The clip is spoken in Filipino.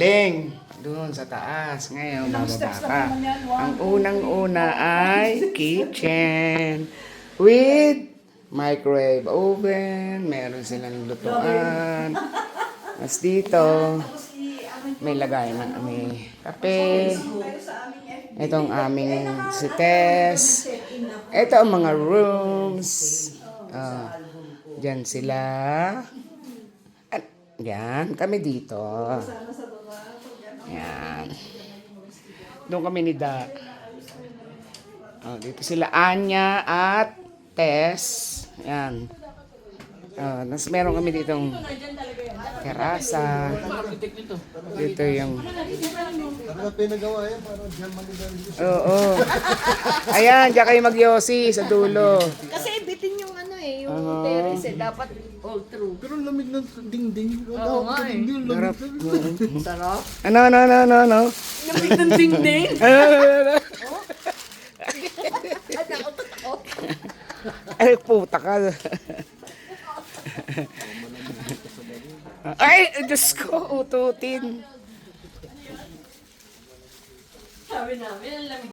galing. Doon sa taas. Ngayon, bababa ka. Ang unang-una ay kitchen. With microwave oven. Meron silang lutuan. Mas dito, may lagay na may kape. Ito ang aming si Tess. Ito ang mga rooms. Diyan sila. At yan, kami dito. Yan. Doon kami ni Da. Dito sila Anya at Tess. Yan. Tapos meron kami ditong terasa. Dito yung... Talaga pinagawa yan para dyan maligaligis. Oo. Ayan, diyan kayo mag-yosi sa dulo. Kasi bitin yung ano eh, yung terrace eh. Dapat all through. Pero lamig ng dingding. Oo nga eh. Sarap. Sarap. Ano? Lamig ng dingding. Ay, puta ka. Ay, Diyos ko, ututin. Sabi namin, ang lamig.